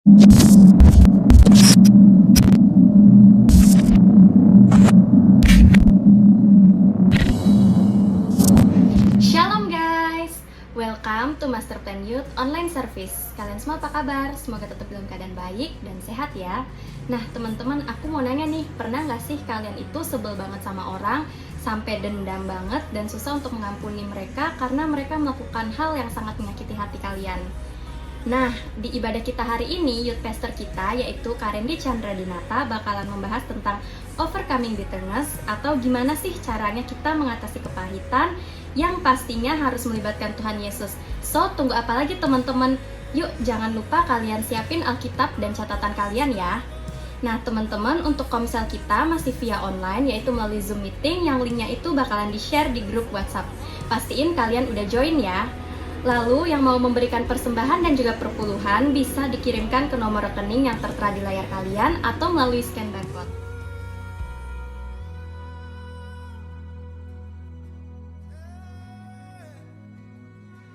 Shalom guys, welcome to Master Plan Youth Online Service. Kalian semua apa kabar? Semoga tetap dalam keadaan baik dan sehat ya. Nah teman-teman, aku mau nanya nih, pernah gak sih kalian itu sebel banget sama orang, sampai dendam banget dan susah untuk mengampuni mereka karena mereka melakukan hal yang sangat menyakiti hati kalian? Nah, di ibadah kita hari ini, youth pastor kita yaitu Karendi Chandra Dinata bakalan membahas tentang overcoming bitterness, atau gimana sih caranya kita mengatasi kepahitan yang pastinya harus melibatkan Tuhan Yesus. So, tunggu apa lagi teman-teman? Yuk, jangan lupa kalian siapin Alkitab dan catatan kalian ya. Nah, teman-teman, untuk komsel kita masih via online, yaitu melalui Zoom meeting, yang linknya itu bakalan di-share di grup WhatsApp. Pastiin kalian udah join ya. Lalu, yang mau memberikan persembahan dan juga perpuluhan bisa dikirimkan ke nomor rekening yang tertera di layar kalian atau melalui scan barcode.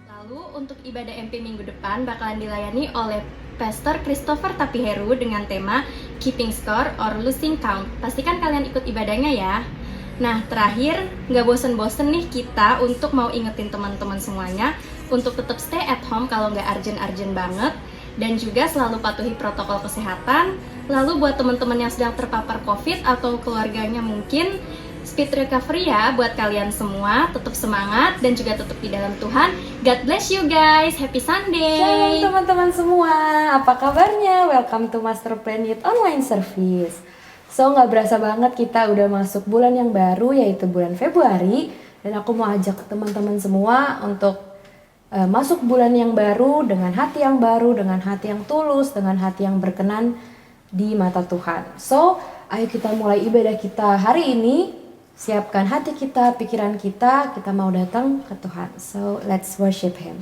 Lalu, untuk ibadah MP minggu depan bakalan dilayani oleh Pastor Christopher Tapiheru dengan tema Keeping Score or Losing Count. Pastikan kalian ikut ibadahnya ya. Nah, terakhir, nggak bosen-bosen nih kita untuk mau ingetin teman-teman semuanya untuk tetap stay at home kalau nggak urgent-urgent banget, dan juga selalu patuhi protokol kesehatan. Lalu buat teman-teman yang sedang terpapar COVID atau keluarganya mungkin, speed recovery ya buat kalian semua. Tetap semangat dan juga tetap di dalam Tuhan. God bless you guys, happy Sunday. Shalom teman-teman semua, apa kabarnya? Welcome to Master Plan Youth Online Service. So, gak berasa banget kita udah masuk bulan yang baru, yaitu bulan Februari. Dan aku mau ajak teman-teman semua untuk masuk bulan yang baru dengan hati yang baru, dengan hati yang tulus, dengan hati yang berkenan di mata Tuhan. So, ayo kita mulai ibadah kita hari ini. Siapkan hati kita, pikiran kita mau datang ke Tuhan. So, let's worship Him.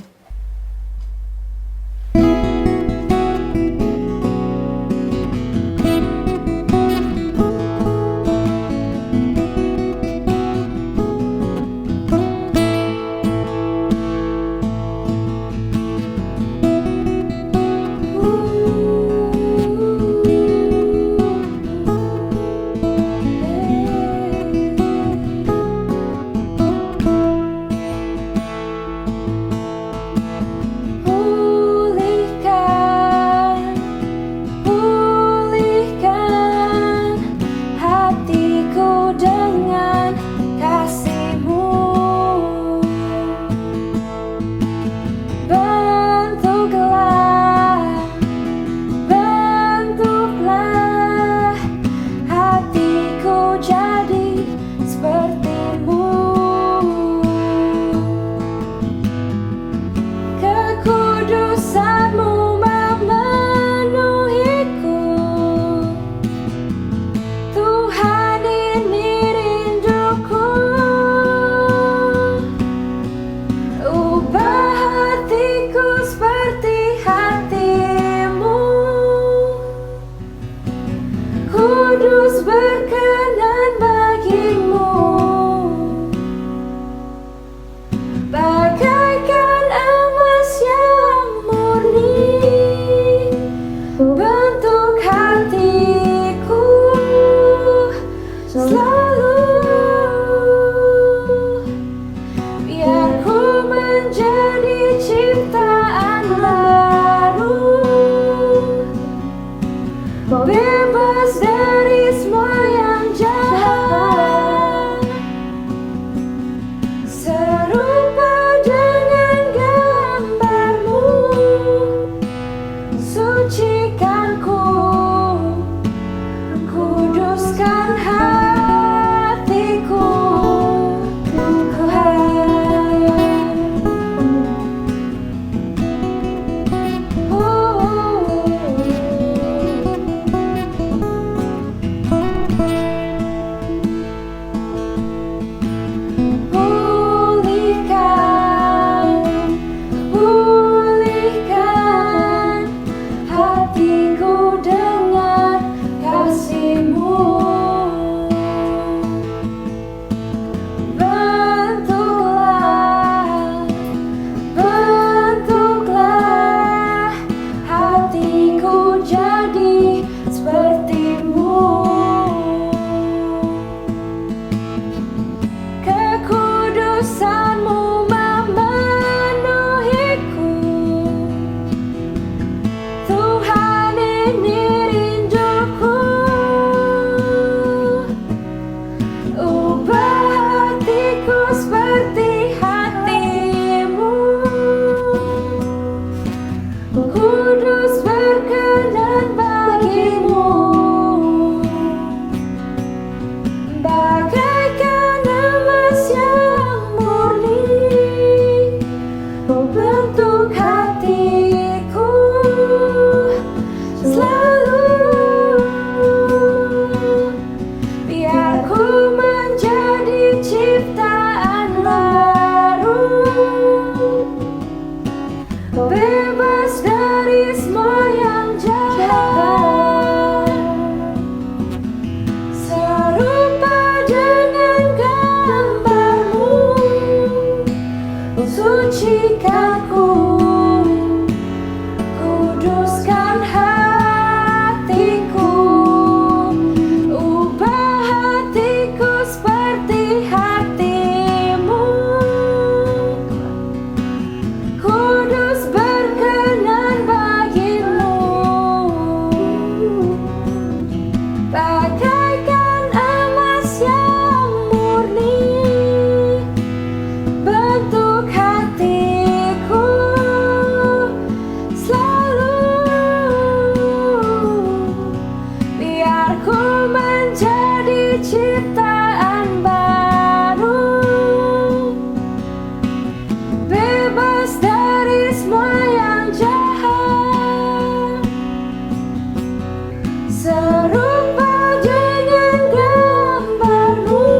serupa dengan gambarmu,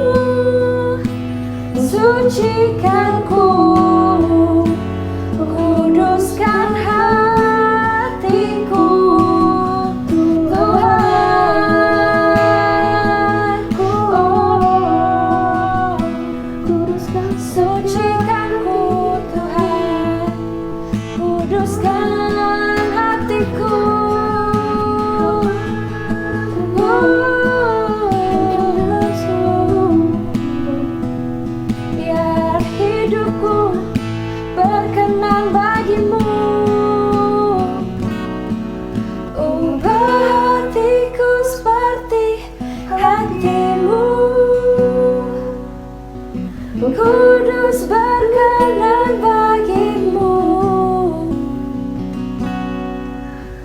sucikan ku, kuduskan hatiku, Tuhan. Kuduskan, sucikan ku, Tuhan, kuduskan hatiku. Biar hidupku berkenan bagimu, ubah hatiku seperti hatimu, kudus berkenan bagimu,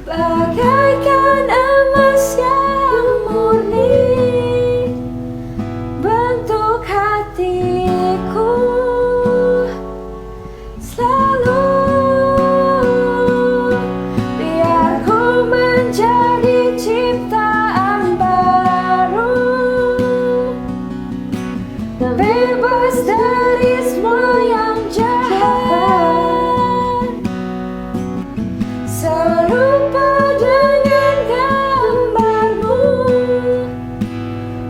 bagaikan emas yang murni bentuk hatiku, selalu biar ku menjadi ciptaan baru, bebas dari semua yang jahat, serupa dengan gambarmu,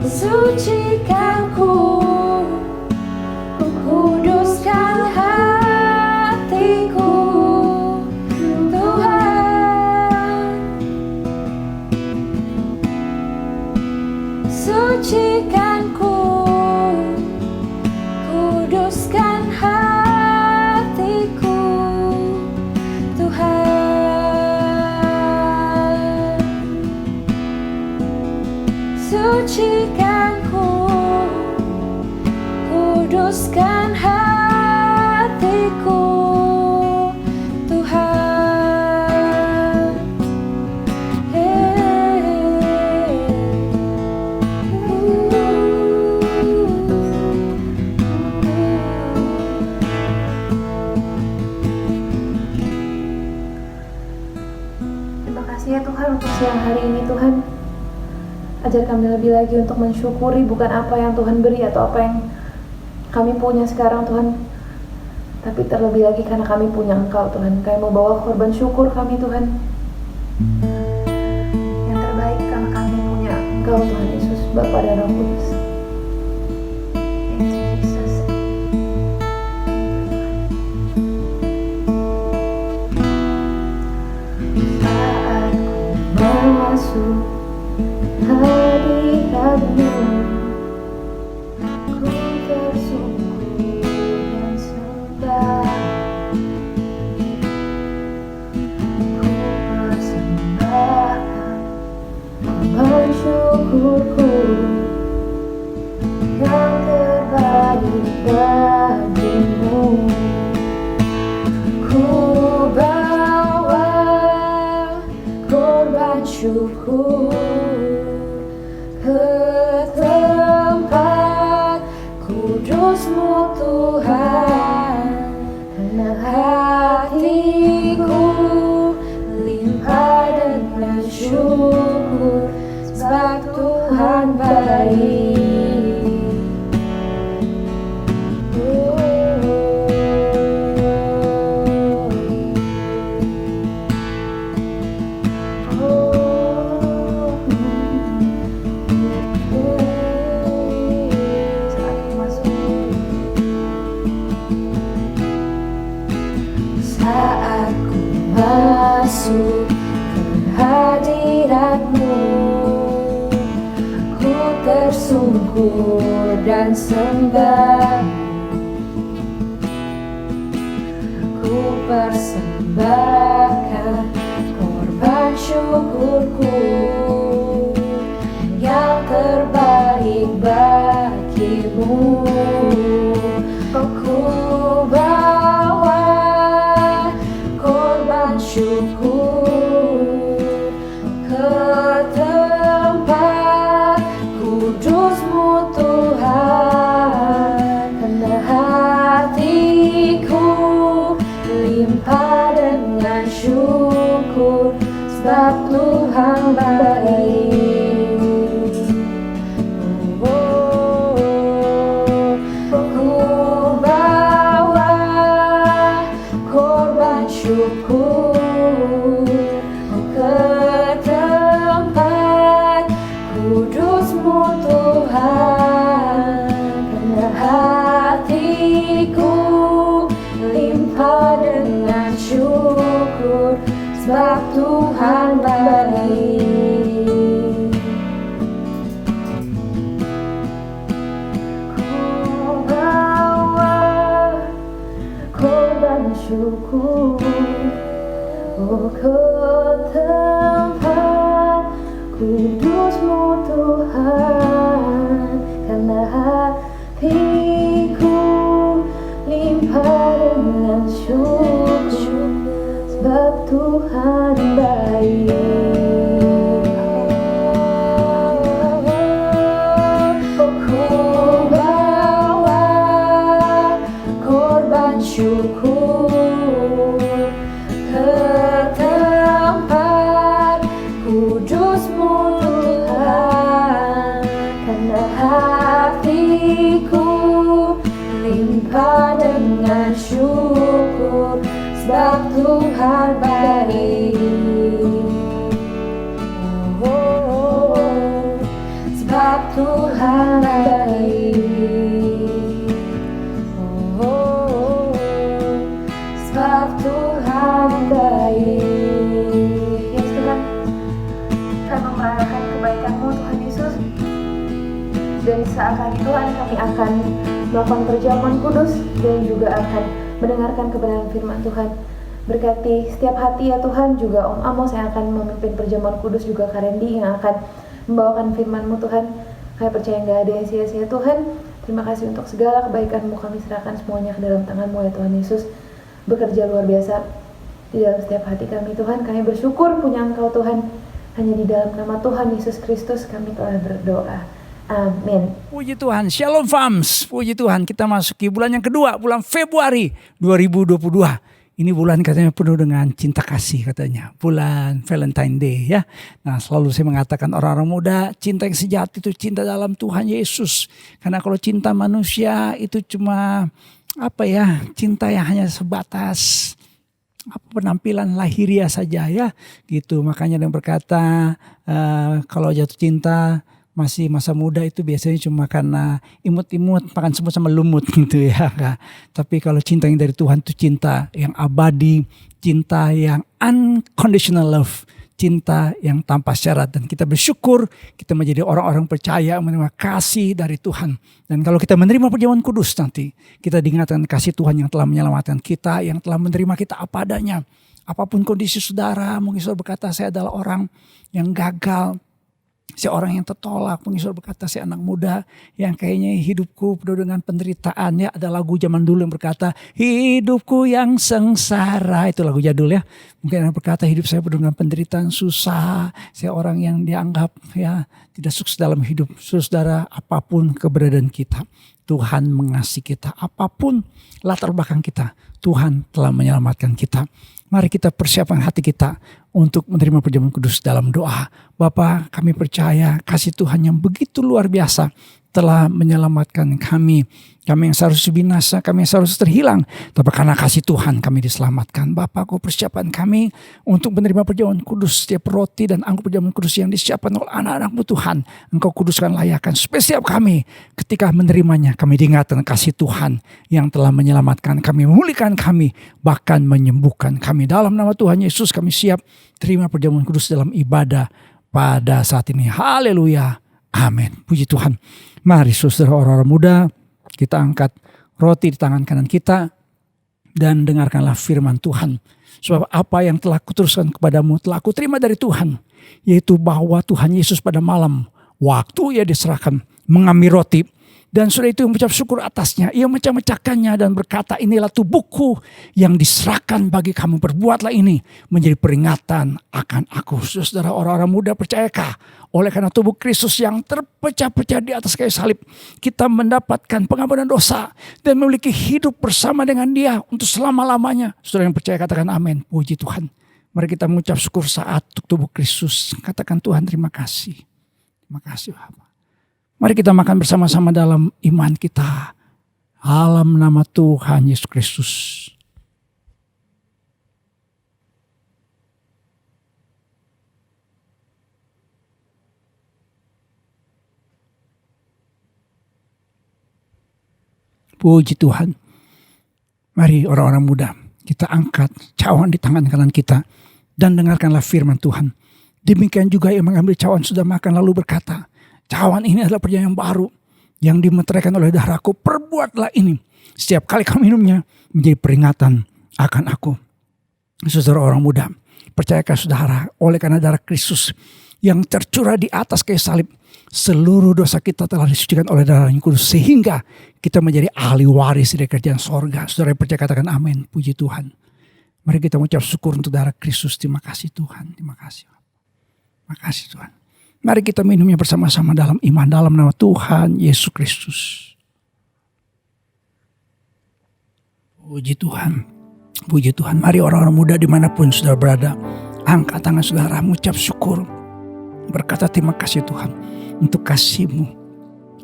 sucikan ku, kuduskan hatiku, Tuhan. Sucikan ku, kuduskan hatiku, Tuhan. Sucikan ku, kuduskan hatiku, Tuhan. Terima kasih ya Tuhan untuk siang hari ini Tuhan. Ajar kami lebih lagi untuk mensyukuri bukan apa yang Tuhan beri atau apa yang kami punya sekarang Tuhan, tapi terlebih lagi karena kami punya Engkau Tuhan. Kami mau bawa korban syukur kami Tuhan, yang terbaik karena kami punya Engkau Tuhan Yesus, Bapa dan Roh Kudus. Thank you, Jesus. Saat ku masuk hadiratmu, ku tersungkur dan sembah, ku persembahkan korban syukurku yang terbaik bagimu. Ku bawa korban syukur ke tempat kudus-Mu Tuhan, karena hatiku limpah dengan syukur sebab Tuhan baik. Saat ku masuk ke hadirat-Mu, ku tersungkur dan sembah, ku persembahkan korban syukurku yang terbaik bagimu. Ku bawa korban syukur ke tempat kudus-Mu Tuhan, karena hatiku limpah dengan syukur sebab Tuhan baik. ke tempat kudus-Mu Tuhan, karena hatiku limpah dengan syukur, sebab Tuhan baik. Syukur ke tempat kudus-Mu Tuhan, karena hatiku limpah dengan syukur, sebab Tuhan baik. Sebab Tuhan baik. Sebab Tuhan baik. Yes Tuhan, kami merayakan kebaikan-Mu Tuhan Yesus. Dan saat hari Tuhan kami akan melakukan perjamuan kudus dan juga akan mendengarkan kebenaran firman Tuhan. Berkati setiap hati ya Tuhan, juga Om Amos yang akan memimpin perjamuan kudus, juga Kak Randy yang akan membawakan firman-Mu Tuhan. Kami percaya nggak ada yang sia-sia Tuhan. Terima kasih untuk segala kebaikan-Mu, kami serahkan semuanya ke dalam tangan-Mu ya Tuhan Yesus. Bekerja luar biasa di dalam setiap hati kami Tuhan. Kami bersyukur punya Engkau Tuhan. Hanya di dalam nama Tuhan Yesus Kristus kami telah berdoa. Amin. Puji Tuhan, Shalom Fams. Puji Tuhan, kita masuki bulan yang kedua, bulan Februari 2022. Ini bulan katanya penuh dengan cinta kasih katanya. Bulan Valentine Day ya. Nah selalu saya mengatakan orang-orang muda, cinta yang sejati itu cinta dalam Tuhan Yesus. Karena kalau cinta manusia itu cuma cinta yang hanya sebatas penampilan lahiriah saja ya gitu. Makanya ada yang berkata kalau jatuh cinta masih masa muda itu biasanya cuma karena imut-imut makan semut sama lumut gitu ya. Tapi kalau cinta yang dari Tuhan itu cinta yang abadi, cinta yang unconditional love, cinta yang tanpa syarat. Dan kita bersyukur kita menjadi orang-orang percaya menerima kasih dari Tuhan. Dan kalau kita menerima perjamuan kudus nanti, kita diingatkan kasih Tuhan yang telah menyelamatkan kita, yang telah menerima kita apa adanya. Apapun kondisi saudara, mungkin saudara berkata saya adalah orang yang gagal, saya orang yang tertolak, mungkin saudara berkata saya anak muda yang kayaknya hidupku penuh dengan penderitaan ya. Ada lagu zaman dulu yang berkata hidupku yang sengsara, itu lagu jadul ya. Mungkin ada berkata hidup saya penuh dengan penderitaan, susah, saya orang yang dianggap ya tidak sukses dalam hidup. Saudara, apapun keberadaan kita, Tuhan mengasihi kita. Apapun latar belakang kita, Tuhan telah menyelamatkan kita. Mari kita persiapkan hati kita untuk menerima perjamuan kudus dalam doa. Bapa, kami percaya kasih Tuhan yang begitu luar biasa telah menyelamatkan kami. Kami yang seharusnya binasa, kami yang seharusnya terhilang. Tapi karena kasih Tuhan kami diselamatkan. Bapa, Kau persiapkan kami untuk menerima perjamuan kudus. Setiap roti dan anggur perjamuan kudus yang disiapkan oleh anak-anak-Mu Tuhan. Engkau kuduskan, layakkan. Setiap kami ketika menerimanya, kami diingatkan kasih Tuhan yang telah menyelamatkan kami, memulihkan kami, bahkan menyembuhkan kami. Dalam nama Tuhan Yesus kami siap terima perjamuan kudus dalam ibadah pada saat ini. Haleluya. Amin. Puji Tuhan. Mari saudara orang-orang muda, kita angkat roti di tangan kanan kita dan dengarkanlah firman Tuhan. Sebab apa yang telah kuteruskan kepadamu telah kuterima dari Tuhan. Yaitu bahwa Tuhan Yesus pada malam waktu ia diserahkan mengambil roti. Dan sudah itu mengucap syukur atasnya. Ia mecah-mecahkannya dan berkata, inilah tubuhku yang diserahkan bagi kamu. Perbuatlah ini menjadi peringatan akan aku. Saudara orang-orang muda, percayakah? Oleh karena tubuh Kristus yang terpecah-pecah di atas kayu salib, kita mendapatkan pengampunan dosa dan memiliki hidup bersama dengan Dia untuk selama-lamanya. Saudara yang percaya katakan amin. Puji Tuhan. Mari kita mengucap syukur saat untuk tubuh Kristus. Katakan Tuhan terima kasih. Terima kasih Bapak. Mari kita makan bersama-sama dalam iman kita. Dalam nama Tuhan Yesus Kristus. Puji Tuhan. Mari orang-orang muda, kita angkat cawan di tangan kanan kita dan dengarkanlah firman Tuhan. Demikian juga yang mengambil cawan sudah makan lalu berkata, cawan ini adalah perjanjian yang baru yang dimeteraikan oleh darahku. Perbuatlah ini setiap kali kamu minumnya menjadi peringatan akan aku. Saudara orang muda, Percayakan saudara, oleh karena darah Kristus yang tercurah di atas kayu salib, seluruh dosa kita telah disucikan oleh darah yang kudus, sehingga kita menjadi ahli waris dari kerajaan sorga. Saudara yang percaya katakan amin. Puji Tuhan. Mari kita mengucap syukur untuk darah Kristus. Terima kasih Tuhan. Terima kasih. Terima kasih Tuhan. Mari kita minumnya bersama-sama dalam iman, dalam nama Tuhan Yesus Kristus. Puji Tuhan. Puji Tuhan. Mari orang-orang muda dimanapun saudara berada, angkat tangan saudara, mengucap syukur. Berkata terima kasih Tuhan untuk kasih-Mu,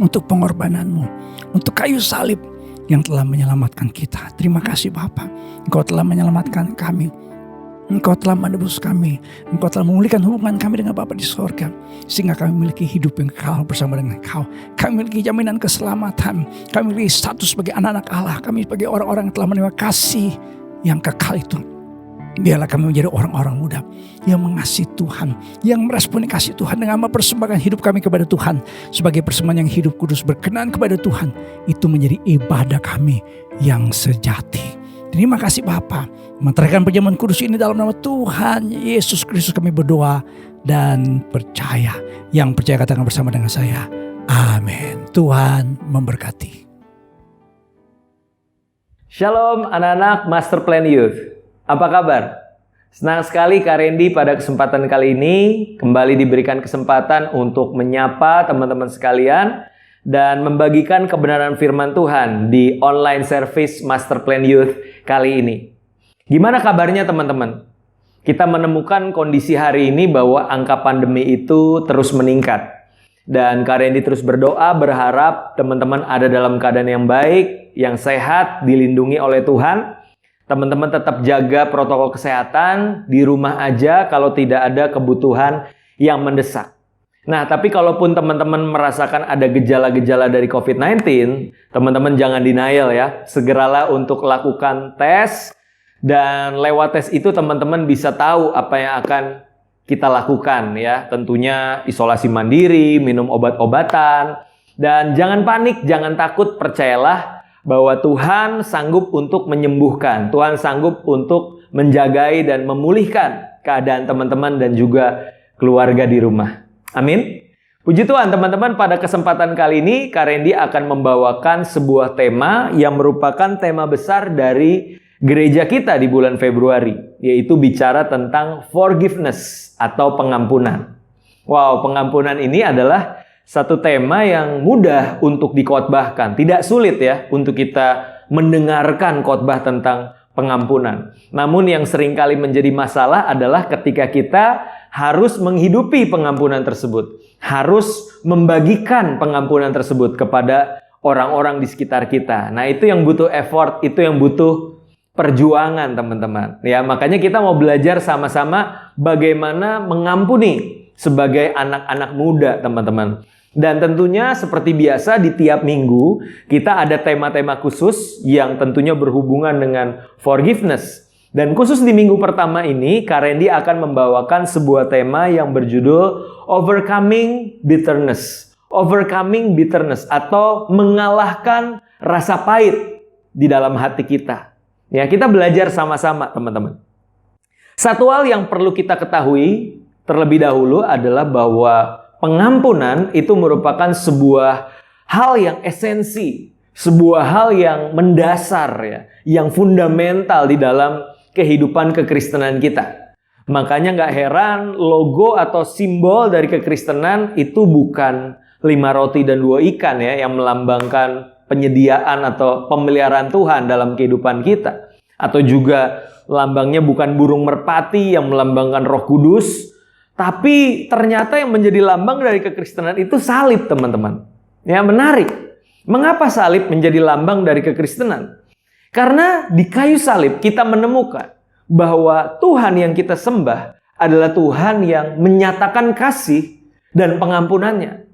untuk pengorbananmu, untuk kayu salib yang telah menyelamatkan kita. Terima kasih Bapa, Engkau telah menyelamatkan kami. Engkau telah menebus kami. Engkau telah memulihkan hubungan kami dengan Bapa di sorga, sehingga kami memiliki hidup yang kekal bersama dengan Engkau. Kami memiliki jaminan keselamatan. Kami memiliki status sebagai anak-anak Allah. Kami sebagai orang-orang yang telah menerima kasih yang kekal itu. Biarlah kami menjadi orang-orang muda yang mengasihi Tuhan, yang meresponi kasih Tuhan dengan mempersembahkan hidup kami kepada Tuhan sebagai persembahan yang hidup kudus berkenan kepada Tuhan. Itu menjadi ibadah kami yang sejati. Terima kasih Bapa. Menteraikan perjamuan kudus ini dalam nama Tuhan Yesus Kristus kami berdoa dan percaya. Yang percaya katakan bersama dengan saya, amin. Tuhan memberkati. Shalom anak-anak Master Plan Youth. Apa kabar? Senang sekali Kak Randy pada kesempatan kali ini kembali diberikan kesempatan untuk menyapa teman-teman sekalian dan membagikan kebenaran firman Tuhan di online service Master Plan Youth kali ini. Gimana kabarnya teman-teman? Kita menemukan kondisi hari ini bahwa angka pandemi itu terus meningkat. Dan Kak Randy terus berdoa, berharap teman-teman ada dalam keadaan yang baik, yang sehat, dilindungi oleh Tuhan. Teman-teman tetap jaga protokol kesehatan, di rumah aja kalau tidak ada kebutuhan yang mendesak. Nah, tapi kalaupun teman-teman merasakan ada gejala-gejala dari COVID-19, teman-teman jangan denial ya. Segeralah untuk lakukan tes, dan lewat tes itu teman-teman bisa tahu apa yang akan kita lakukan ya. Tentunya isolasi mandiri, minum obat-obatan, dan jangan panik, jangan takut, percayalah bahwa Tuhan sanggup untuk menyembuhkan. Tuhan sanggup untuk menjagai dan memulihkan keadaan teman-teman dan juga keluarga di rumah. Amin. Puji Tuhan teman-teman, pada kesempatan kali ini Kak Randy akan membawakan sebuah tema yang merupakan tema besar dari gereja kita di bulan Februari, yaitu bicara tentang forgiveness atau pengampunan. Wow, pengampunan ini adalah satu tema yang mudah untuk dikhotbahkan. Tidak sulit ya untuk kita mendengarkan khotbah tentang pengampunan. Namun yang seringkali menjadi masalah adalah ketika kita harus menghidupi pengampunan tersebut. Harus membagikan pengampunan tersebut kepada orang-orang di sekitar kita. Nah, itu yang butuh effort, itu yang butuh perjuangan teman-teman. Ya, makanya kita mau belajar sama-sama bagaimana mengampuni sebagai anak-anak muda teman-teman. Dan tentunya seperti biasa di tiap minggu kita ada tema-tema khusus yang tentunya berhubungan dengan forgiveness. Dan khusus di minggu pertama ini Kak Randy akan membawakan sebuah tema yang berjudul Overcoming Bitterness. Overcoming Bitterness atau mengalahkan rasa pahit di dalam hati kita. Ya, kita belajar sama-sama teman-teman. Satu hal yang perlu kita ketahui terlebih dahulu adalah bahwa pengampunan itu merupakan sebuah hal yang esensi, sebuah hal yang mendasar ya, yang fundamental di dalam kehidupan kekristenan kita. Makanya nggak heran logo atau simbol dari kekristenan itu bukan 5 roti dan 2 ikan ya, yang melambangkan penyediaan atau pemeliharaan Tuhan dalam kehidupan kita. Atau juga lambangnya bukan burung merpati yang melambangkan Roh Kudus. Tapi ternyata yang menjadi lambang dari kekristenan itu salib, teman-teman. Ya, menarik. Mengapa salib menjadi lambang dari kekristenan? Karena di kayu salib kita menemukan bahwa Tuhan yang kita sembah adalah Tuhan yang menyatakan kasih dan pengampunannya.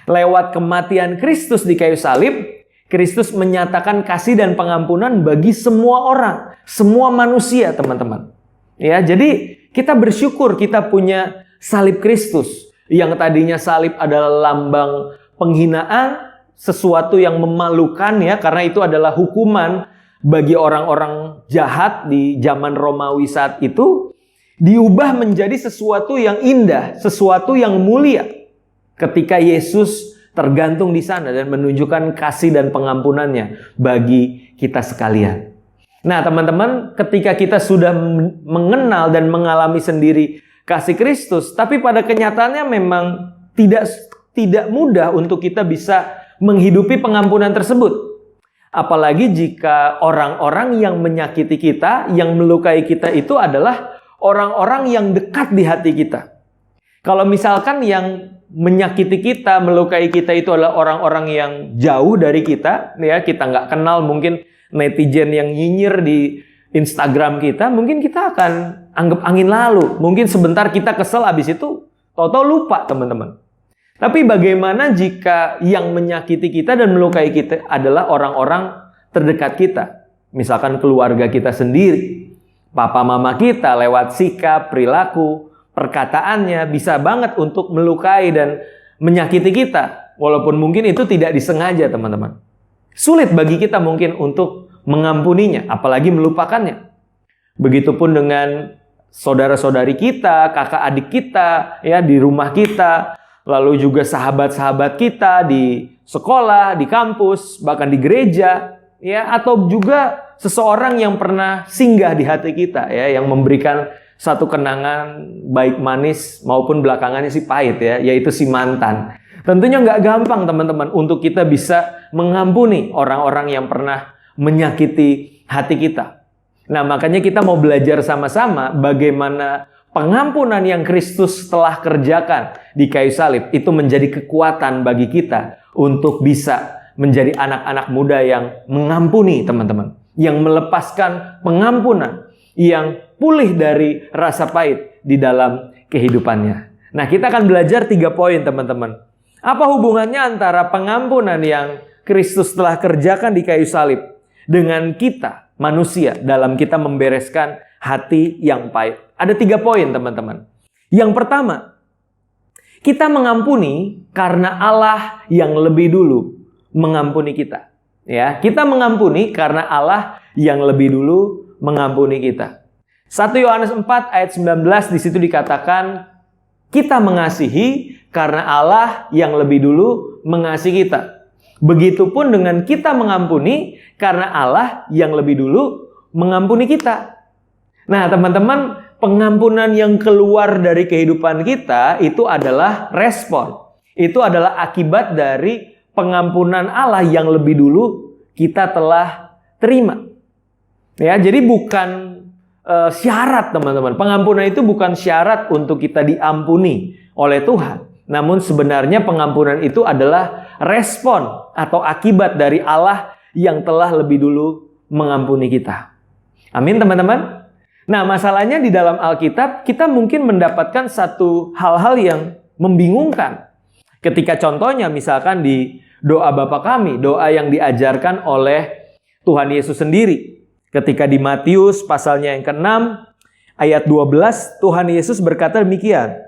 Lewat kematian Kristus di kayu salib, Kristus menyatakan kasih dan pengampunan bagi semua orang, semua manusia, teman-teman. Ya, jadi kita bersyukur kita punya salib Kristus, yang tadinya salib adalah lambang penghinaan, sesuatu yang memalukan ya, karena itu adalah hukuman bagi orang-orang jahat di zaman Romawi saat itu. diubah menjadi sesuatu yang indah, sesuatu yang mulia ketika Yesus tergantung di sana dan menunjukkan kasih dan pengampunannya bagi kita sekalian. Nah, teman-teman, ketika kita sudah mengenal dan mengalami sendiri kasih Kristus, tapi pada kenyataannya memang tidak mudah untuk kita bisa menghidupi pengampunan tersebut. Apalagi jika orang-orang yang menyakiti kita, yang melukai kita itu adalah orang-orang yang dekat di hati kita. Kalau misalkan yang menyakiti kita, melukai kita itu adalah orang-orang yang jauh dari kita, ya kita nggak kenal, mungkin netizen yang nyinyir di Instagram kita, mungkin kita akan anggap angin lalu. Mungkin sebentar kita kesel, habis itu tahu-tahu lupa, teman-teman. Tapi bagaimana jika yang menyakiti kita dan melukai kita adalah orang-orang terdekat kita? Misalkan keluarga kita sendiri, papa mama kita, lewat sikap, perilaku, perkataannya bisa banget untuk melukai dan menyakiti kita. Walaupun mungkin itu tidak disengaja, teman-teman. Sulit bagi kita mungkin untuk mengampuninya, apalagi melupakannya. Begitupun dengan saudara-saudari kita, kakak adik kita, ya di rumah kita, lalu juga sahabat-sahabat kita di sekolah, di kampus, bahkan di gereja, ya, atau juga seseorang yang pernah singgah di hati kita, ya, yang memberikan satu kenangan baik manis maupun belakangannya si pahit, ya, yaitu si mantan. Tentunya nggak gampang, teman-teman, untuk kita bisa mengampuni orang-orang yang pernah menyakiti hati kita. Nah, makanya kita mau belajar sama-sama bagaimana pengampunan yang Kristus telah kerjakan di kayu salib itu menjadi kekuatan bagi kita untuk bisa menjadi anak-anak muda yang mengampuni, teman-teman. Yang melepaskan pengampunan, yang pulih dari rasa pahit di dalam kehidupannya. Nah, kita akan belajar 3 poin, teman-teman. Apa hubungannya antara pengampunan yang Kristus telah kerjakan di kayu salib dengan kita, manusia, dalam kita membereskan hati yang pahit? Ada 3 poin, teman-teman. Yang pertama, kita mengampuni karena Allah yang lebih dulu mengampuni kita. Ya, kita mengampuni karena Allah yang lebih dulu mengampuni kita. 1 Yohanes 4 ayat 19 di situ dikatakan kita mengasihi karena Allah yang lebih dulu mengasihi kita. Begitupun dengan kita mengampuni karena Allah yang lebih dulu mengampuni kita. Nah, teman-teman, pengampunan yang keluar dari kehidupan kita itu adalah respon. Itu adalah akibat dari pengampunan Allah yang lebih dulu kita telah terima. Ya, jadi bukan syarat, teman-teman. Pengampunan itu bukan syarat untuk kita diampuni oleh Tuhan. Namun sebenarnya pengampunan itu adalah respon atau akibat dari Allah yang telah lebih dulu mengampuni kita. Amin, teman-teman. Nah, masalahnya di dalam Alkitab kita mungkin mendapatkan satu hal-hal yang membingungkan. Ketika contohnya misalkan di doa Bapa kami, doa yang diajarkan oleh Tuhan Yesus sendiri. Ketika di Matius pasalnya yang ke-6 ayat 12, Tuhan Yesus berkata demikian.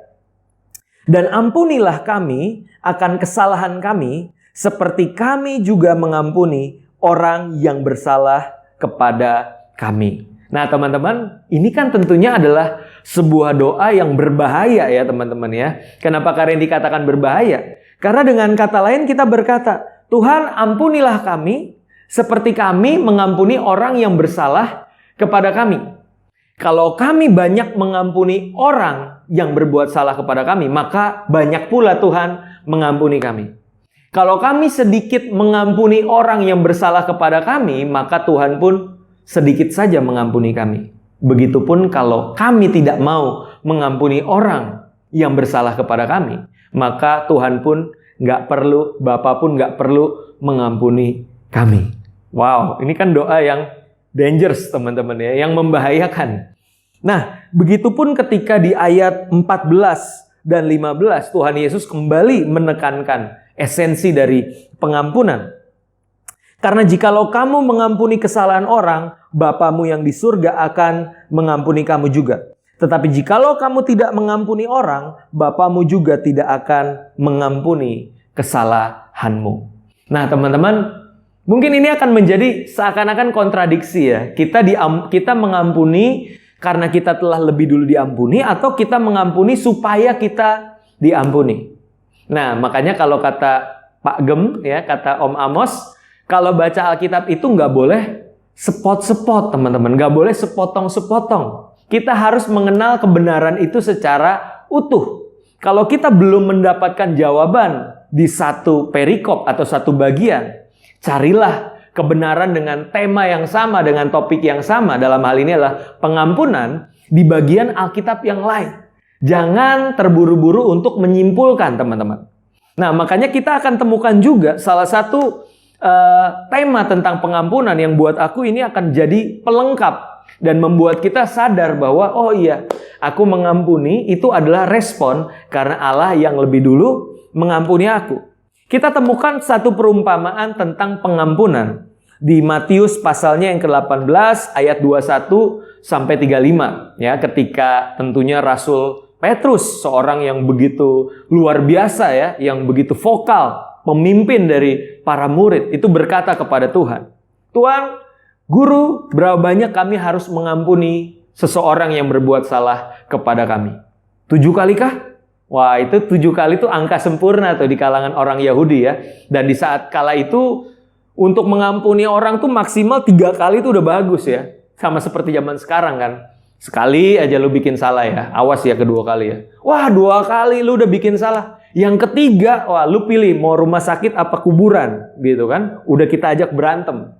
Dan ampunilah kami akan kesalahan kami, seperti kami juga mengampuni orang yang bersalah kepada kami. Nah, teman-teman, ini kan tentunya adalah sebuah doa yang berbahaya, ya teman-teman, ya. Kenapa kalian dikatakan berbahaya? Karena dengan kata lain kita berkata, Tuhan ampunilah kami seperti kami mengampuni orang yang bersalah kepada kami. Kalau kami banyak mengampuni orang yang berbuat salah kepada kami, maka banyak pula Tuhan mengampuni kami. Kalau kami sedikit mengampuni orang yang bersalah kepada kami, maka Tuhan pun sedikit saja mengampuni kami. Begitupun kalau kami tidak mau mengampuni orang yang bersalah kepada kami, maka Tuhan pun nggak perlu, Bapa pun nggak perlu mengampuni kami. Wow, ini kan doa yang dangerous, teman-teman, ya, yang membahayakan. Nah, begitupun ketika di ayat 14 dan 15, Tuhan Yesus kembali menekankan esensi dari pengampunan. Karena jikalau kamu mengampuni kesalahan orang, Bapamu yang di surga akan mengampuni kamu juga. Tetapi jikalau kamu tidak mengampuni orang, Bapamu juga tidak akan mengampuni kesalahanmu. Nah, teman-teman, mungkin ini akan menjadi seakan-akan kontradiksi, ya. Kita mengampuni karena kita telah lebih dulu diampuni, atau kita mengampuni supaya kita diampuni. Nah, makanya kalau kata Pak Gem, ya, kata Om Amos, kalau baca Alkitab itu nggak boleh sepot-sepot, teman-teman. Nggak boleh sepotong-sepotong. Kita harus mengenal kebenaran itu secara utuh. Kalau kita belum mendapatkan jawaban di satu perikop atau satu bagian, carilah kebenaran dengan tema yang sama, dengan topik yang sama. Dalam hal ini adalah pengampunan di bagian Alkitab yang lain. Jangan terburu-buru untuk menyimpulkan, teman-teman. Nah, makanya kita akan temukan juga salah satu tema tentang pengampunan yang buat aku ini akan jadi pelengkap dan membuat kita sadar bahwa, oh iya, aku mengampuni itu adalah respon karena Allah yang lebih dulu mengampuni aku. Kita temukan satu perumpamaan tentang pengampunan di Matius pasalnya yang ke-18 ayat 21 sampai 35, ya, ketika tentunya Rasul Petrus, seorang yang begitu luar biasa, ya, yang begitu vokal, pemimpin dari para murid, itu berkata kepada Tuhan, "Tuhan, Guru, berapa banyak kami harus mengampuni seseorang yang berbuat salah kepada kami? 7 kali kah?" Wah, itu 7 kali itu angka sempurna tuh di kalangan orang Yahudi, ya. Dan di saat kala itu, untuk mengampuni orang tuh maksimal 3 kali itu udah bagus, ya. Sama seperti zaman sekarang kan. Sekali aja lu bikin salah, ya. Awas ya kedua kali, ya. Wah, 2 kali lu udah bikin salah. Yang ketiga, wah, lu pilih mau rumah sakit apa kuburan, gitu kan. Udah kita ajak berantem.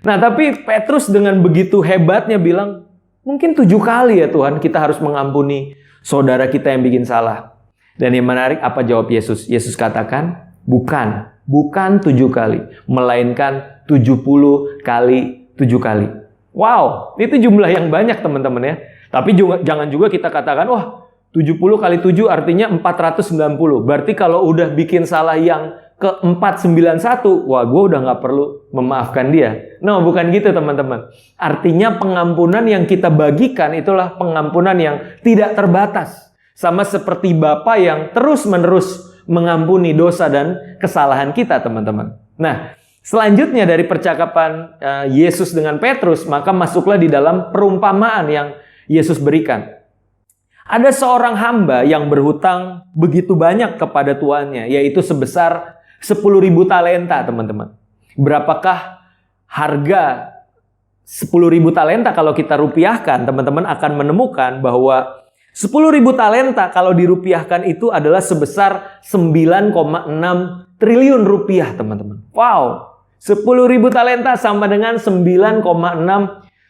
Nah, tapi Petrus dengan begitu hebatnya bilang, mungkin 7 kali ya Tuhan kita harus mengampuni saudara kita yang bikin salah. Dan yang menarik, apa jawab Yesus? Yesus katakan, bukan 7 kali, melainkan 70 kali 7 kali. Wow, itu jumlah yang banyak, teman-teman, ya. Tapi jangan juga kita katakan, wah, 70 kali 7 artinya 490. Berarti kalau udah bikin salah yang ke-491, wah, gue udah gak perlu memaafkan dia. No, bukan gitu, teman-teman. Artinya pengampunan yang kita bagikan itulah pengampunan yang tidak terbatas. Sama seperti Bapa yang terus-menerus mengampuni dosa dan kesalahan kita, teman-teman. Nah, selanjutnya dari percakapan Yesus dengan Petrus, maka masuklah di dalam perumpamaan yang Yesus berikan. Ada seorang hamba yang berhutang begitu banyak kepada tuannya, yaitu sebesar 10.000 talenta, teman-teman. Berapakah harga 10.000 talenta kalau kita rupiahkan? Teman-teman akan menemukan bahwa 10.000 talenta kalau dirupiahkan itu adalah sebesar 9,6 triliun rupiah, teman-teman. Wow, 10.000 talenta sama dengan 9,6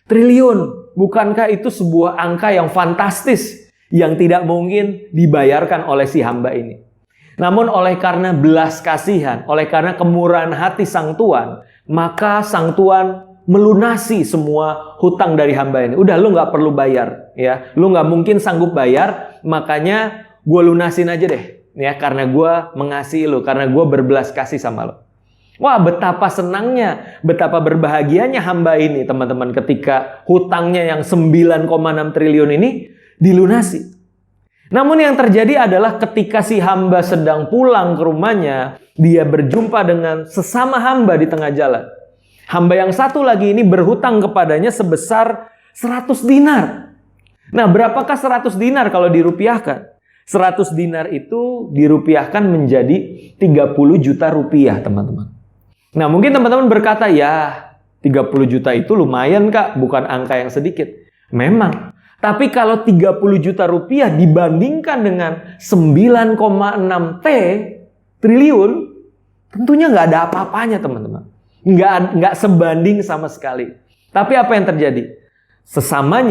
triliun. Bukankah itu sebuah angka yang fantastis, yang tidak mungkin dibayarkan oleh si hamba ini? Namun oleh karena belas kasihan, oleh karena kemurahan hati sang tuan, maka sang tuan melunasi semua hutang dari hamba ini. Udah, lu nggak perlu bayar, ya. Lu nggak mungkin sanggup bayar, makanya gue lunasin aja deh, ya. Karena gue mengasihi lu, karena gue berbelas kasih sama lu. Wah, betapa senangnya, betapa berbahagianya hamba ini, teman-teman, ketika hutangnya yang 9,6 triliun ini dilunasi. Namun yang terjadi adalah ketika si hamba sedang pulang ke rumahnya, dia berjumpa dengan sesama hamba di tengah jalan. Hamba yang satu lagi ini berhutang kepadanya sebesar 100 dinar. Nah, berapakah 100 dinar kalau dirupiahkan? 100 dinar itu dirupiahkan menjadi 30 juta rupiah, teman-teman. Nah, mungkin teman-teman berkata, ya 30 juta itu lumayan, Kak, bukan angka yang sedikit. Memang. Tapi kalau 30 juta rupiah dibandingkan dengan 9,6 triliun, tentunya nggak ada apa-apanya, teman-teman. Nggak sebanding sama sekali. Tapi apa yang terjadi? Sesama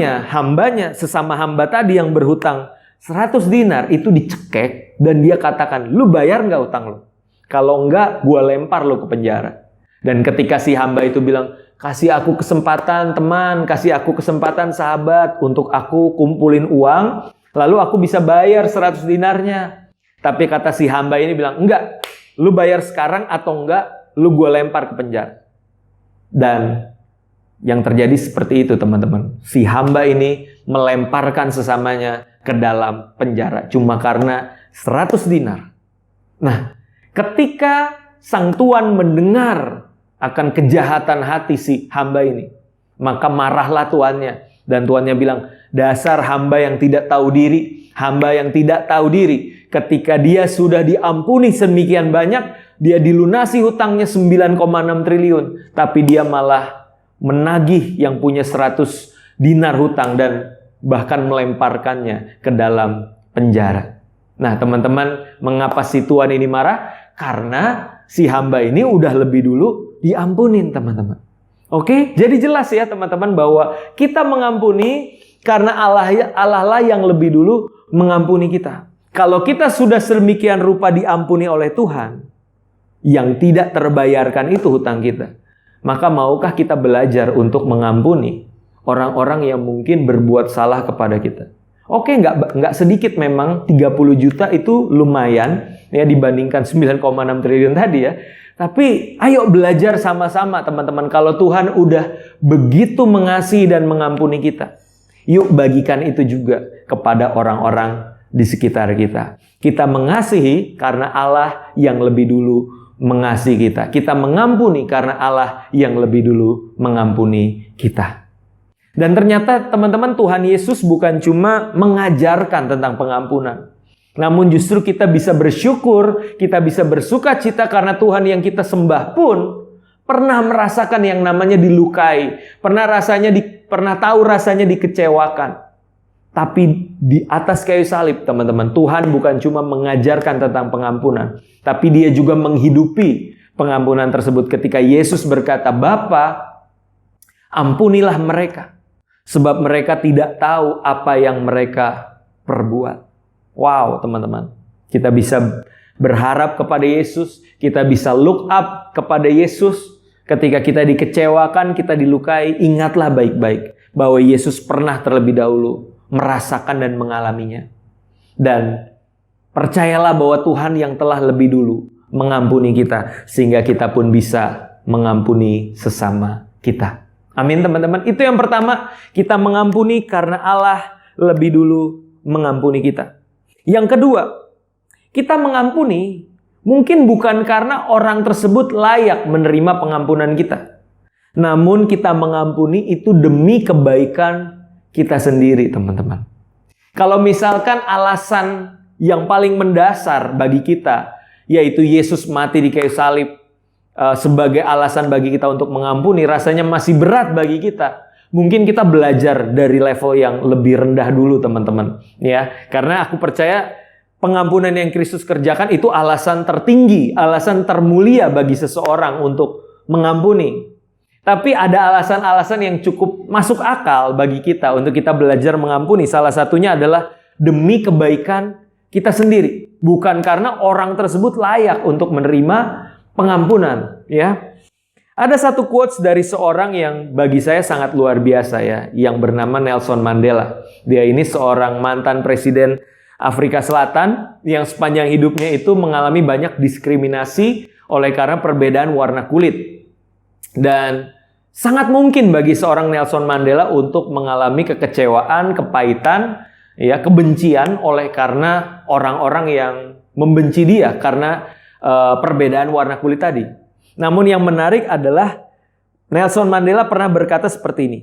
hamba tadi yang berhutang 100 dinar itu dicekek dan dia katakan, lu bayar nggak utang lu? Kalau nggak, gue lempar lu ke penjara. Dan ketika si hamba itu bilang, kasih aku kesempatan teman, kasih aku kesempatan sahabat untuk aku kumpulin uang, lalu aku bisa bayar 100 dinarnya. Tapi kata si hamba ini bilang, enggak, lu bayar sekarang atau enggak, lu gue lempar ke penjara. Dan yang terjadi seperti itu, teman-teman. Si hamba ini melemparkan sesamanya ke dalam penjara cuma karena 100 dinar. Nah, ketika sang tuan mendengar akan kejahatan hati si hamba ini, maka marahlah tuannya. Dan tuannya bilang, dasar hamba yang tidak tahu diri. Hamba yang tidak tahu diri. Ketika dia sudah diampuni sedemikian banyak, dia dilunasi hutangnya 9,6 triliun. Tapi dia malah menagih yang punya 100 dinar hutang dan bahkan melemparkannya ke dalam penjara. Nah teman-teman, mengapa si tuan ini marah? Karena si hamba ini udah lebih dulu diampunin teman-teman. Oke, jadi jelas ya teman-teman bahwa kita mengampuni karena Allah lah yang lebih dulu mengampuni kita. Kalau kita sudah sedemikian rupa diampuni oleh Tuhan, yang tidak terbayarkan itu hutang kita, maka maukah kita belajar untuk mengampuni orang-orang yang mungkin berbuat salah kepada kita? Oke, nggak sedikit memang, 30 juta itu lumayan ya dibandingkan 9,6 triliun tadi ya. Tapi ayo belajar sama-sama teman-teman. Kalau Tuhan udah begitu mengasihi dan mengampuni kita, yuk bagikan itu juga kepada orang-orang di sekitar kita. Kita mengasihi karena Allah yang lebih dulu mengasihi kita. Kita mengampuni karena Allah yang lebih dulu mengampuni kita. Dan ternyata teman-teman, Tuhan Yesus bukan cuma mengajarkan tentang pengampunan. Namun justru kita bisa bersyukur, kita bisa bersuka cita karena Tuhan yang kita sembah pun pernah merasakan yang namanya dilukai, pernah tahu rasanya dikecewakan. Tapi di atas kayu salib, teman-teman, Tuhan bukan cuma mengajarkan tentang pengampunan, tapi dia juga menghidupi pengampunan tersebut ketika Yesus berkata, "Bapa, ampunilah mereka, sebab mereka tidak tahu apa yang mereka perbuat." Wow, teman-teman. Kita bisa berharap kepada Yesus, kita bisa look up kepada Yesus. Ketika kita dikecewakan, kita dilukai, ingatlah baik-baik bahwa Yesus pernah terlebih dahulu merasakan dan mengalaminya. Dan percayalah bahwa Tuhan yang telah lebih dulu mengampuni kita, sehingga kita pun bisa mengampuni sesama kita. Amin teman-teman. Itu yang pertama, kita mengampuni karena Allah lebih dulu mengampuni kita. Yang kedua, kita mengampuni mungkin bukan karena orang tersebut layak menerima pengampunan kita. Namun kita mengampuni itu demi kebaikan kita sendiri, teman-teman. Kalau misalkan alasan yang paling mendasar bagi kita, yaitu Yesus mati di kayu salib sebagai alasan bagi kita untuk mengampuni, rasanya masih berat bagi kita. Mungkin kita belajar dari level yang lebih rendah dulu, teman-teman. Ya, karena aku percaya pengampunan yang Kristus kerjakan itu alasan tertinggi, alasan termulia bagi seseorang untuk mengampuni. Tapi ada alasan-alasan yang cukup masuk akal bagi kita untuk kita belajar mengampuni. Salah satunya adalah demi kebaikan kita sendiri, bukan karena orang tersebut layak untuk menerima pengampunan, ya. Ada satu quotes dari seorang yang bagi saya sangat luar biasa ya, yang bernama Nelson Mandela. Dia ini seorang mantan presiden Afrika Selatan yang sepanjang hidupnya itu mengalami banyak diskriminasi oleh karena perbedaan warna kulit. Dan sangat mungkin bagi seorang Nelson Mandela untuk mengalami kekecewaan, kepahitan, ya, kebencian oleh karena orang-orang yang membenci dia karena perbedaan warna kulit tadi. Namun yang menarik adalah Nelson Mandela pernah berkata seperti ini.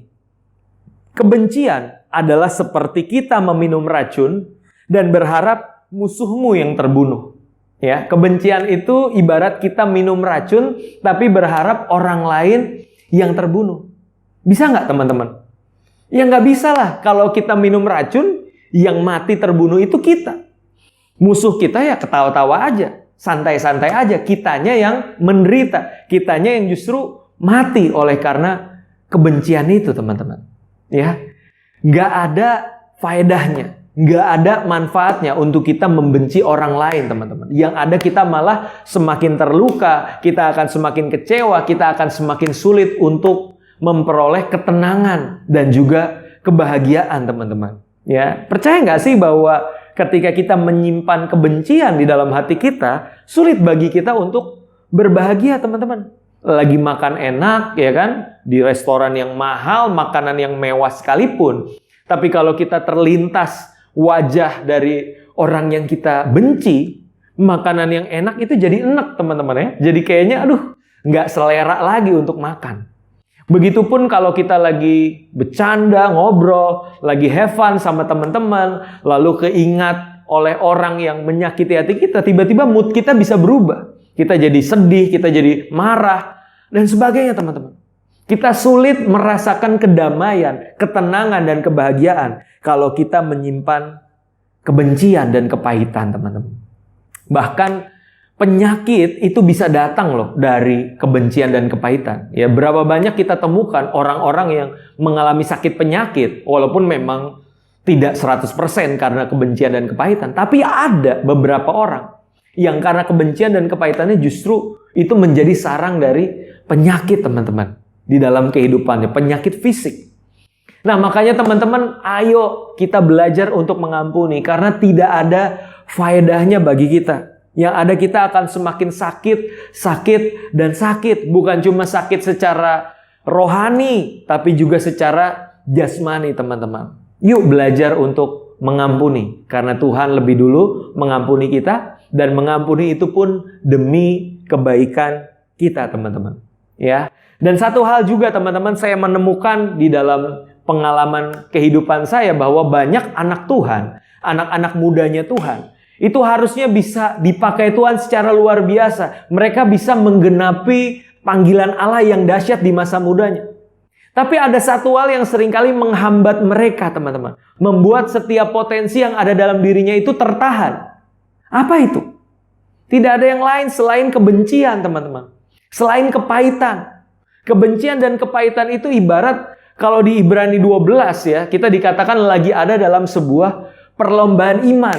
Kebencian adalah seperti kita meminum racun dan berharap musuhmu yang terbunuh. Ya, kebencian itu ibarat kita minum racun tapi berharap orang lain yang terbunuh. Bisa nggak teman-teman? Ya nggak bisa lah. Kalau kita minum racun, yang mati terbunuh itu kita. Musuh kita ya ketawa-tawa aja. Santai-santai aja, kitanya yang menderita, kitanya yang justru mati oleh karena kebencian itu, teman-teman. Ya, nggak ada faedahnya, nggak ada manfaatnya untuk kita membenci orang lain, teman-teman. Yang ada kita malah semakin terluka, kita akan semakin kecewa, kita akan semakin sulit untuk memperoleh ketenangan dan juga kebahagiaan, teman-teman. Ya, percaya nggak sih bahwa ketika kita menyimpan kebencian di dalam hati kita, sulit bagi kita untuk berbahagia, teman-teman. Lagi makan enak, ya kan? Di restoran yang mahal, makanan yang mewah sekalipun. Tapi kalau kita terlintas wajah dari orang yang kita benci, makanan yang enak itu jadi enak, teman-teman ya. Jadi kayaknya, nggak selera lagi untuk makan. Begitupun kalau kita lagi bercanda, ngobrol, lagi have fun sama teman-teman, lalu keingat oleh orang yang menyakiti hati kita, tiba-tiba mood kita bisa berubah. Kita jadi sedih, kita jadi marah, dan sebagainya teman-teman. Kita sulit merasakan kedamaian, ketenangan, dan kebahagiaan kalau kita menyimpan kebencian dan kepahitan, teman-teman. Bahkan penyakit itu bisa datang loh dari kebencian dan kepahitan. Ya, berapa banyak kita temukan orang-orang yang mengalami sakit penyakit, walaupun memang tidak 100% karena kebencian dan kepahitan. Tapi ada beberapa orang yang karena kebencian dan kepahitannya justru itu menjadi sarang dari penyakit, teman-teman. Di dalam kehidupannya, penyakit fisik. Nah, makanya teman-teman, ayo kita belajar untuk mengampuni. Karena tidak ada faedahnya bagi kita. Yang ada kita akan semakin sakit, dan sakit. Bukan cuma sakit secara rohani, tapi juga secara jasmani, teman-teman. Yuk belajar untuk mengampuni. Karena Tuhan lebih dulu mengampuni kita. Dan mengampuni itu pun demi kebaikan kita, teman-teman. Ya. Dan satu hal juga, teman-teman, saya menemukan di dalam pengalaman kehidupan saya bahwa banyak anak Tuhan, anak-anak mudanya Tuhan, itu harusnya bisa dipakai Tuhan secara luar biasa. Mereka bisa menggenapi panggilan Allah yang dahsyat di masa mudanya. Tapi ada satu hal yang seringkali menghambat mereka, teman-teman. Membuat setiap potensi yang ada dalam dirinya itu tertahan. Apa itu? Tidak ada yang lain selain kebencian, teman-teman. Selain kepahitan. Kebencian dan kepahitan itu ibarat kalau di Ibrani 12 ya, kita dikatakan lagi ada dalam sebuah perlombaan iman.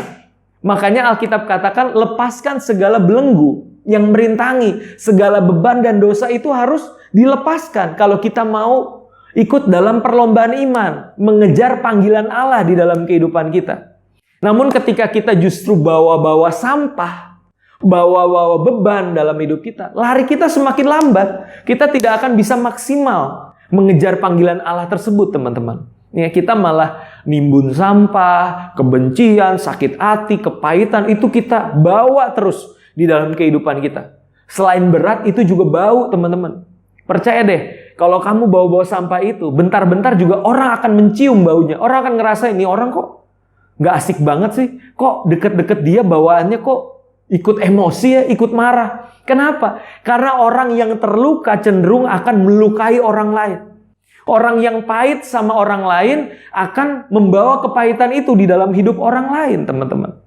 Makanya Alkitab katakan lepaskan segala belenggu yang merintangi, segala beban dan dosa itu harus dilepaskan kalau kita mau ikut dalam perlombaan iman, mengejar panggilan Allah di dalam kehidupan kita. Namun ketika kita justru bawa-bawa sampah, bawa-bawa beban dalam hidup kita, lari kita semakin lambat. Kita tidak akan bisa maksimal mengejar panggilan Allah tersebut, teman-teman. Ya, kita malah nimbun sampah, kebencian, sakit hati, kepahitan, itu kita bawa terus di dalam kehidupan kita. Selain berat, itu juga bau, teman-teman. Percaya deh, kalau kamu bawa-bawa sampah itu, bentar-bentar juga orang akan mencium baunya. Orang akan ngerasa, ini orang kok nggak asik banget sih. Kok deket-deket dia bawaannya kok ikut emosi ya, ikut marah. Kenapa? Karena orang yang terluka cenderung akan melukai orang lain. Orang yang pahit sama orang lain akan membawa kepahitan itu di dalam hidup orang lain, teman-teman.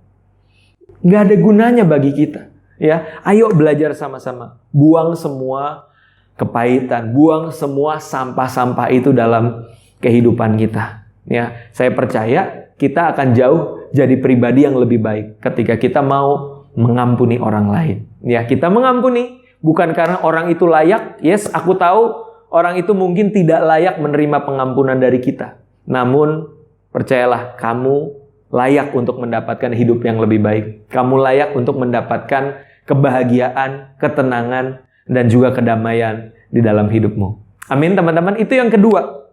Nggak ada gunanya bagi kita. Ya, ayo belajar sama-sama. Buang semua kepahitan, buang semua sampah-sampah itu dalam kehidupan kita. Ya, saya percaya kita akan jauh jadi pribadi yang lebih baik ketika kita mau mengampuni orang lain. Ya, kita mengampuni bukan karena orang itu layak. Yes, aku tahu orang itu mungkin tidak layak menerima pengampunan dari kita. Namun, percayalah, kamu layak untuk mendapatkan hidup yang lebih baik. Kamu layak untuk mendapatkan kebahagiaan, ketenangan, dan juga kedamaian di dalam hidupmu. Amin, teman-teman. Itu yang kedua.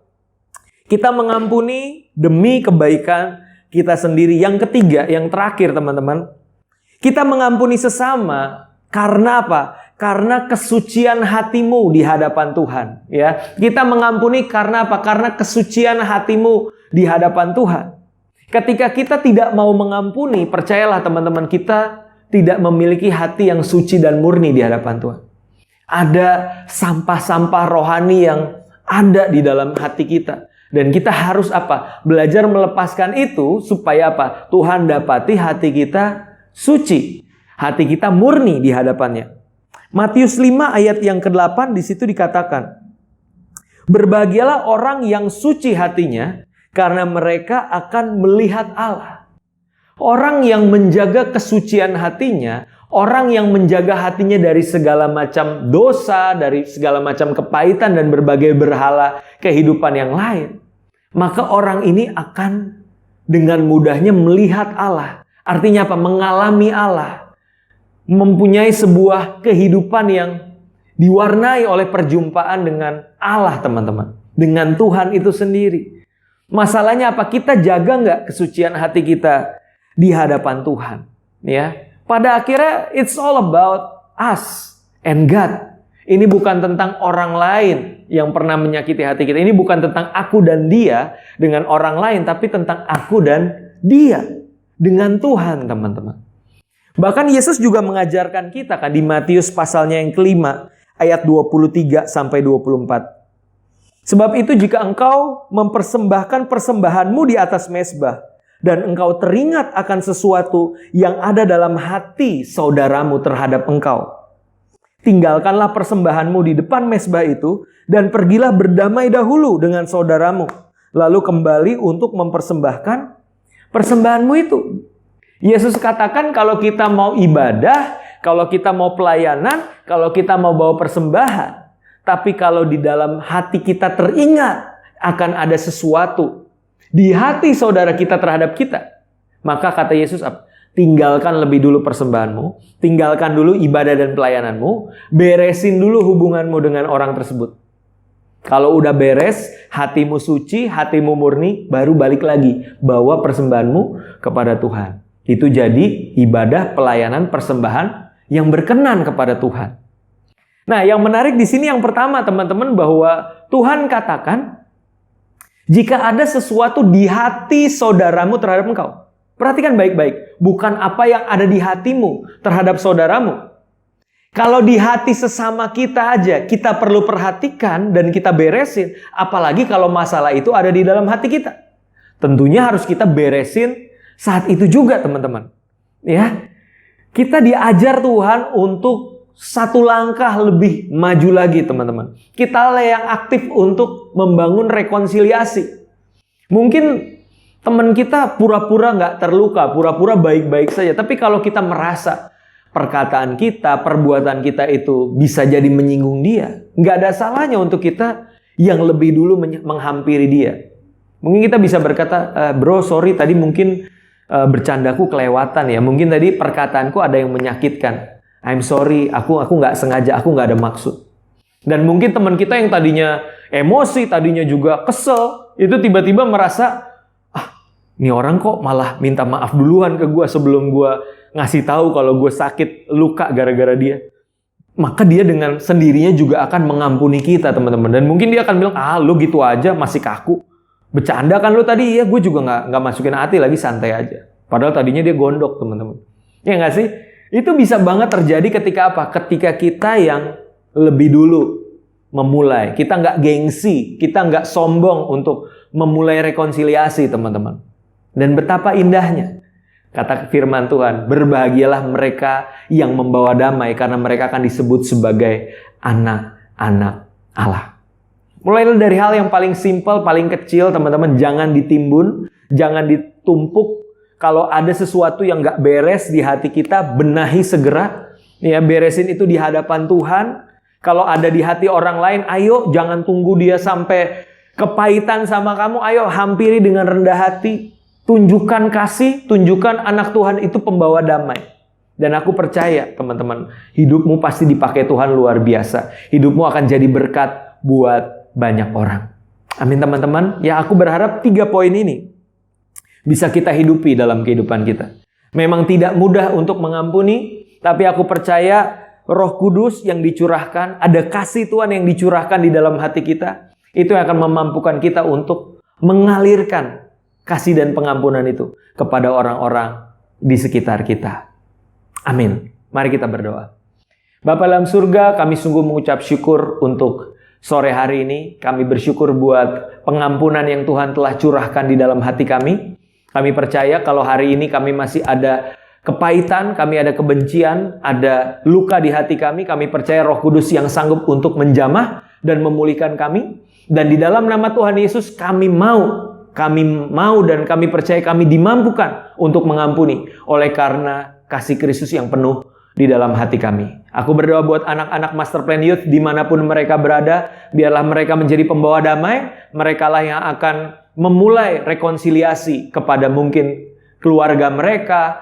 Kita mengampuni demi kebaikan kita sendiri. Yang ketiga, yang terakhir, teman-teman. Kita mengampuni sesama karena apa? Karena kesucian hatimu di hadapan Tuhan. Ya, kita mengampuni karena apa? Karena kesucian hatimu di hadapan Tuhan. Ketika kita tidak mau mengampuni, percayalah teman-teman, kita tidak memiliki hati yang suci dan murni di hadapan Tuhan. Ada sampah-sampah rohani yang ada di dalam hati kita. Dan kita harus apa? Belajar melepaskan itu supaya apa? Tuhan dapati hati kita suci, hati kita murni di hadapannya. Matius 5 ayat yang ke-8 di situ dikatakan, berbahagialah orang yang suci hatinya, karena mereka akan melihat Allah. Orang yang menjaga kesucian hatinya, orang yang menjaga hatinya dari segala macam dosa, dari segala macam kepahitan dan berbagai berhala kehidupan yang lain, maka orang ini akan dengan mudahnya melihat Allah. Artinya apa? Mengalami Allah. Mempunyai sebuah kehidupan yang diwarnai oleh perjumpaan dengan Allah, teman-teman. Dengan Tuhan itu sendiri. Masalahnya apa? Kita jaga nggak kesucian hati kita di hadapan Tuhan? Ya. Pada akhirnya, it's all about us and God. Ini bukan tentang orang lain yang pernah menyakiti hati kita. Ini bukan tentang aku dan dia dengan orang lain, tapi tentang aku dan dia dengan Tuhan, teman-teman. Bahkan Yesus juga mengajarkan kita kan di Matius pasalnya yang kelima, ayat 23 sampai 24. Sebab itu jika engkau mempersembahkan persembahanmu di atas mezbah, dan engkau teringat akan sesuatu yang ada dalam hati saudaramu terhadap engkau, tinggalkanlah persembahanmu di depan mezbah itu, dan pergilah berdamai dahulu dengan saudaramu, lalu kembali untuk mempersembahkan persembahanmu itu. Yesus katakan kalau kita mau ibadah, kalau kita mau pelayanan, kalau kita mau bawa persembahan, tapi kalau di dalam hati kita teringat akan ada sesuatu di hati saudara kita terhadap kita, maka kata Yesus apa? Tinggalkan lebih dulu persembahanmu, tinggalkan dulu ibadah dan pelayananmu, beresin dulu hubunganmu dengan orang tersebut. Kalau udah beres, hatimu suci, hatimu murni, baru balik lagi, bawa persembahanmu kepada Tuhan. Itu jadi ibadah, pelayanan, persembahan yang berkenan kepada Tuhan. Nah, yang menarik di sini yang pertama, teman-teman, bahwa Tuhan katakan, jika ada sesuatu di hati saudaramu terhadap engkau, perhatikan baik-baik, bukan apa yang ada di hatimu terhadap saudaramu. Kalau di hati sesama kita aja, kita perlu perhatikan dan kita beresin, apalagi kalau masalah itu ada di dalam hati kita. Tentunya harus kita beresin saat itu juga, teman-teman. Ya, kita diajar Tuhan untuk satu langkah lebih maju lagi, teman-teman. Kita yang aktif untuk membangun rekonsiliasi. Mungkin teman kita pura-pura nggak terluka, pura-pura baik-baik saja. Tapi kalau kita merasa perkataan kita, perbuatan kita itu bisa jadi menyinggung dia, nggak ada salahnya untuk kita yang lebih dulu menghampiri dia. Mungkin kita bisa berkata, bro, sorry tadi mungkin bercandaku kelewatan ya. Mungkin tadi perkataanku ada yang menyakitkan. I'm sorry, aku nggak sengaja, aku nggak ada maksud. Dan mungkin teman kita yang tadinya emosi, tadinya juga kesel, itu tiba-tiba merasa, ini orang kok malah minta maaf duluan ke gue sebelum gue ngasih tahu kalau gue sakit, luka gara-gara dia. Maka dia dengan sendirinya juga akan mengampuni kita, teman-teman. Dan mungkin dia akan bilang, lu gitu aja masih kaku. Bercanda kan lu tadi, ya gue juga nggak masukin hati lagi, santai aja. Padahal tadinya dia gondok, teman-teman. Ya nggak sih? Itu bisa banget terjadi ketika apa? Ketika kita yang lebih dulu memulai. Kita nggak gengsi, kita nggak sombong untuk memulai rekonsiliasi, teman-teman. Dan betapa indahnya. Kata firman Tuhan, berbahagialah mereka yang membawa damai, karena mereka akan disebut sebagai anak-anak Allah. Mulai dari hal yang paling simpel, paling kecil, teman-teman. Jangan ditimbun, jangan ditumpuk. Kalau ada sesuatu yang gak beres di hati kita, benahi segera. Ya, beresin itu di hadapan Tuhan. Kalau ada di hati orang lain, ayo jangan tunggu dia sampai kepahitan sama kamu. Ayo hampiri dengan rendah hati. Tunjukkan kasih, tunjukkan anak Tuhan itu pembawa damai. Dan aku percaya, teman-teman, hidupmu pasti dipakai Tuhan luar biasa. Hidupmu akan jadi berkat buat banyak orang. Amin, teman-teman. Ya, aku berharap 3 poin ini bisa kita hidupi dalam kehidupan kita. Memang tidak mudah untuk mengampuni, tapi aku percaya Roh Kudus yang dicurahkan, ada kasih Tuhan yang dicurahkan di dalam hati kita, itu yang akan memampukan kita untuk mengalirkan kasih dan pengampunan itu kepada orang-orang di sekitar kita. Amin. Mari kita berdoa. Bapa dalam surga, kami sungguh mengucap syukur untuk sore hari ini. Kami bersyukur buat pengampunan yang Tuhan telah curahkan di dalam hati kami. Kami percaya kalau hari ini kami masih ada kepahitan, kami ada kebencian, ada luka di hati kami. Kami percaya Roh Kudus yang sanggup untuk menjamah dan memulihkan kami. Dan di dalam nama Tuhan Yesus kami mau dan kami percaya kami dimampukan untuk mengampuni oleh karena kasih Kristus yang penuh di dalam hati kami. Aku berdoa buat anak-anak Master Plan Youth dimanapun mereka berada, biarlah mereka menjadi pembawa damai. Mereka lah yang akan memulai rekonsiliasi kepada mungkin keluarga mereka,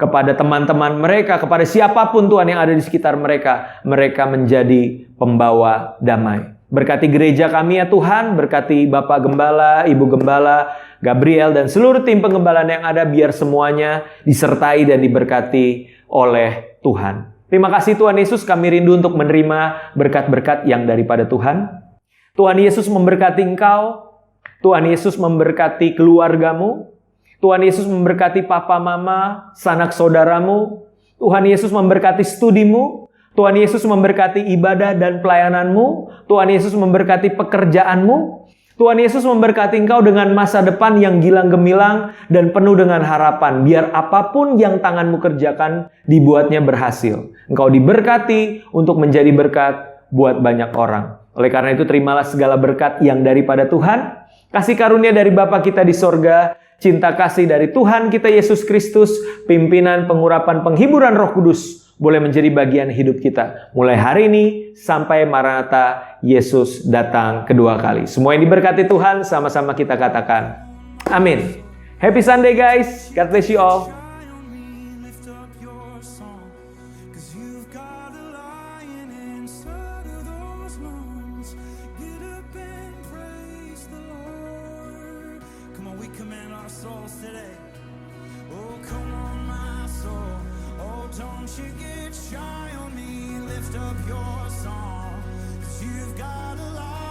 kepada teman-teman mereka, kepada siapapun Tuhan yang ada di sekitar mereka. Mereka menjadi pembawa damai. Berkati gereja kami ya Tuhan, berkati Bapak Gembala, Ibu Gembala, Gabriel, dan seluruh tim penggembalaan yang ada, biar semuanya disertai dan diberkati oleh Tuhan. Terima kasih Tuhan Yesus, kami rindu untuk menerima berkat-berkat yang daripada Tuhan. Tuhan Yesus memberkati engkau. Tuhan Yesus memberkati keluargamu. Tuhan Yesus memberkati papa mama, sanak saudaramu. Tuhan Yesus memberkati studimu. Tuhan Yesus memberkati ibadah dan pelayananmu. Tuhan Yesus memberkati pekerjaanmu. Tuhan Yesus memberkati engkau dengan masa depan yang gilang gemilang dan penuh dengan harapan. Biar apapun yang tanganmu kerjakan, dibuatnya berhasil. Engkau diberkati untuk menjadi berkat buat banyak orang. Oleh karena itu, terimalah segala berkat yang daripada Tuhan. Kasih karunia dari Bapa kita di sorga, cinta kasih dari Tuhan kita Yesus Kristus, pimpinan, pengurapan, penghiburan Roh Kudus, boleh menjadi bagian hidup kita. Mulai hari ini sampai Maranatha, Yesus datang kedua kali. Semua yang diberkati Tuhan, sama-sama kita katakan, amin. Happy Sunday guys, God bless you all. Don't you get shy on me, lift up your song, 'cause you've got a light.